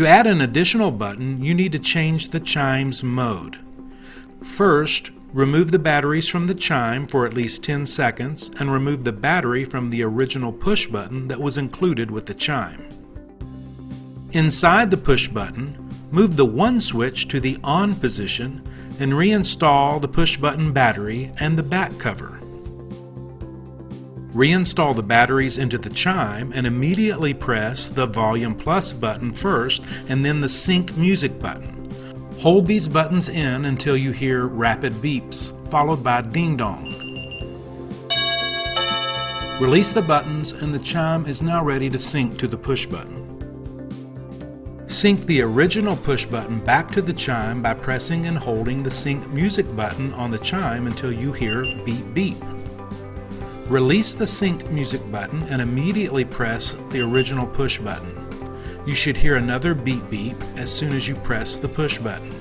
To add an additional button, you need to change the Chimes mode. First, remove the batteries from the chime for at least 10 seconds and remove the battery from the original push button that was included with the chime. Inside the push button, move the one switch to the on position and reinstall the push button battery and the back cover. Reinstall the batteries into the chime and immediately press the volume plus button first and then the sync music button. Hold these buttons in until you hear rapid beeps, followed by ding dong. Release the buttons and the chime is now ready to sync to the push button. Sync the original push button back to the chime by pressing and holding the sync music button on the chime until you hear beep beep. Release the sync music button and immediately press the original push button. You should hear another beep beep as soon as you press the push button.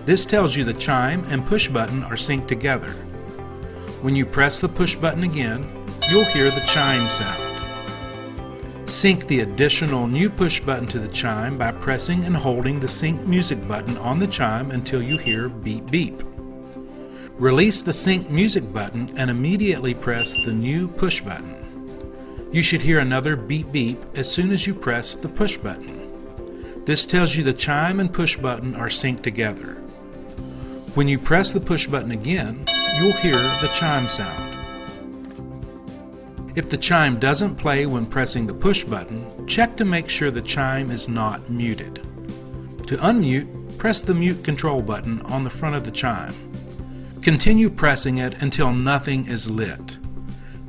This tells you the chime and push button are synced together. When you press the push button again, you'll hear the chime sound. Sync the additional new push button to the chime by pressing and holding the sync music button on the chime until you hear beep beep. Release the sync music button and immediately press the new push button. You should hear another beep beep as soon as you press the push button. This tells you the chime and push button are synced together. When you press the push button again, you'll hear the chime sound. If the chime doesn't play when pressing the push button, check to make sure the chime is not muted. To unmute, press the mute control button on the front of the chime. Continue pressing it until nothing is lit.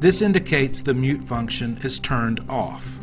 This indicates the mute function is turned off.